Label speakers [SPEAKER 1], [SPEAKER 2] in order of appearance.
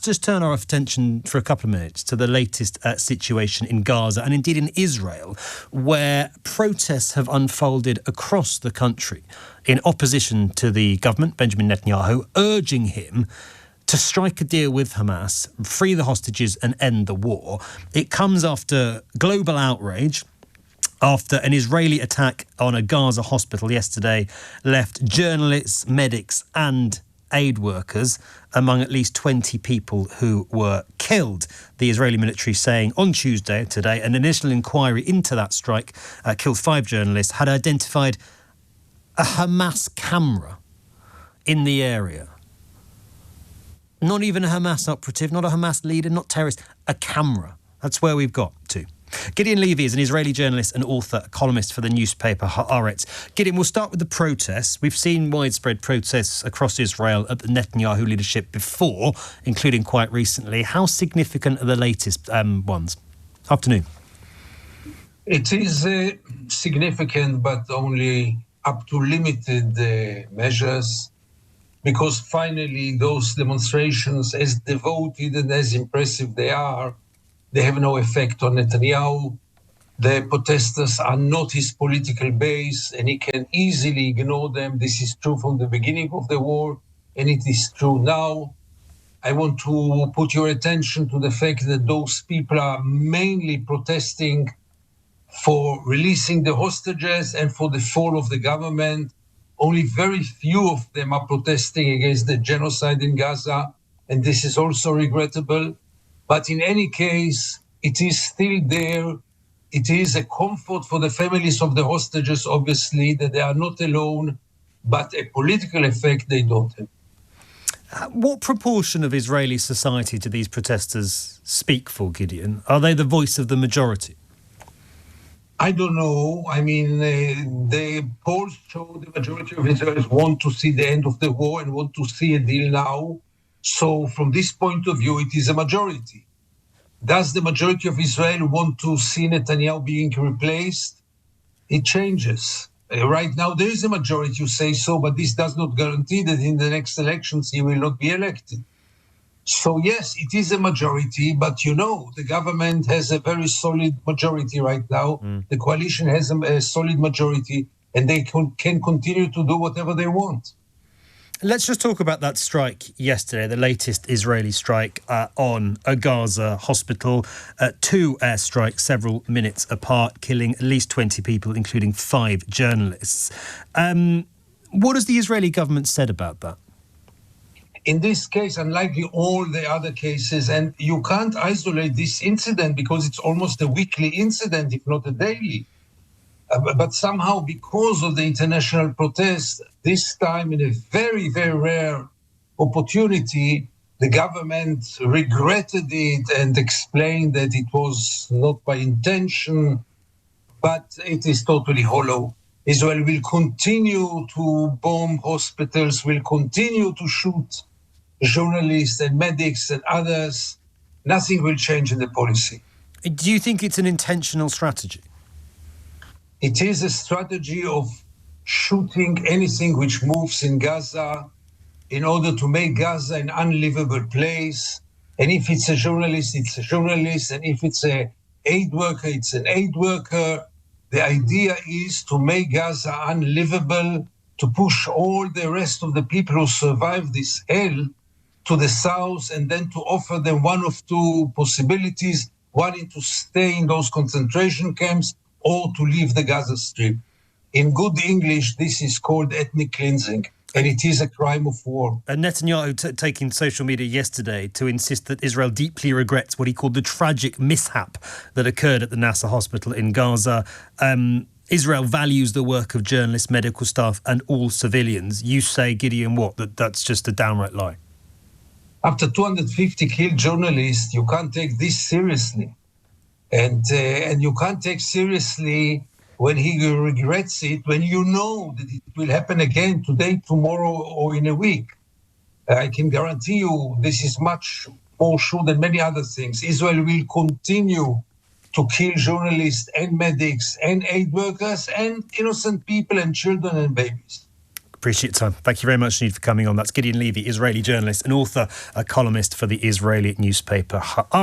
[SPEAKER 1] Just turn our attention for a couple of minutes to the latest situation in Gaza and indeed in Israel, where protests have unfolded across the country in opposition to the government, Benjamin Netanyahu, urging him to strike a deal with Hamas, free the hostages and end the war. It comes after global outrage, after an Israeli attack on a Gaza hospital yesterday left journalists, medics and aid workers among at least 20 people who were killed. The Israeli military saying on Tuesday, today, an initial inquiry into that strike killed 5 journalists, had identified a Hamas camera in the area. Not even a Hamas operative, not a Hamas leader, not terrorist, a camera. That's where we've got to. Gideon Levy is an Israeli journalist and author, columnist for the newspaper Haaretz. Gideon, we'll start with the protests. We've seen widespread protests across Israel at the Netanyahu leadership before, including quite recently. How significant are the latest ones? Afternoon.
[SPEAKER 2] It is significant, but only up to limited measures, because finally those demonstrations, as devoted and as impressive they have no effect on Netanyahu. The protesters are not his political base, and he can easily ignore them. This is true from the beginning of the war, and it is true now. I want to put your attention to the fact that those people are mainly protesting for releasing the hostages and for the fall of the government. Only very few of them are protesting against the genocide in Gaza, and this is also regrettable. But in any case, it is still there. It is a comfort for the families of the hostages, obviously, that they are not alone, but a political effect they don't have.
[SPEAKER 1] What proportion of Israeli society do these protesters speak for, Gideon? Are they the voice of the majority?
[SPEAKER 2] I don't know. I mean, the polls show the majority of Israelis want to see the end of the war and want to see a deal now. So from this point of view, it is a majority. Does the majority of Israel want to see Netanyahu being replaced? It changes. Right now, there is a majority who say so, but this does not guarantee that in the next elections he will not be elected. So yes, it is a majority, but you know, the government has a very solid majority right now. The coalition has a solid majority, and they can continue to do whatever they want.
[SPEAKER 1] Let's just talk about that strike yesterday, the latest Israeli strike on a Gaza hospital. 2 airstrikes several minutes apart, killing at least 20 people, including 5 journalists. What has the Israeli government said about that?
[SPEAKER 2] In this case, unlike all the other cases, and you can't isolate this incident because it's almost a weekly incident, if not a daily. But somehow, because of the international protest, this time in a very, very rare opportunity, the government regretted it and explained that it was not by intention, but it is totally hollow. Israel will continue to bomb hospitals, will continue to shoot journalists and medics and others. Nothing will change in the policy.
[SPEAKER 1] Do you think it's an intentional strategy?
[SPEAKER 2] It is a strategy of shooting anything which moves in Gaza in order to make Gaza an unlivable place. And if it's a journalist, it's a journalist. And if it's an aid worker, it's an aid worker. The idea is to make Gaza unlivable, to push all the rest of the people who survive this hell to the south, and then to offer them one of 2 possibilities, one is to stay in those concentration camps or to leave the Gaza Strip. In good English, this is called ethnic cleansing, and it is a crime of war.
[SPEAKER 1] And Netanyahu taking social media yesterday to insist that Israel deeply regrets what he called the tragic mishap that occurred at the Nasser Hospital in Gaza. Israel values the work of journalists, medical staff and all civilians. You say, Gideon, that's just a downright lie.
[SPEAKER 2] After 250 killed journalists, you can't take this seriously. And you can't take seriously when he regrets it, when you know that it will happen again today, tomorrow, or in a week. I can guarantee you this is much more sure than many other things. Israel will continue to kill journalists and medics and aid workers and innocent people and children and babies.
[SPEAKER 1] Appreciate your time. Thank you very much, Sinead, for coming on. That's Gideon Levy, Israeli journalist and author, a columnist for the Israeli newspaper Haaretz.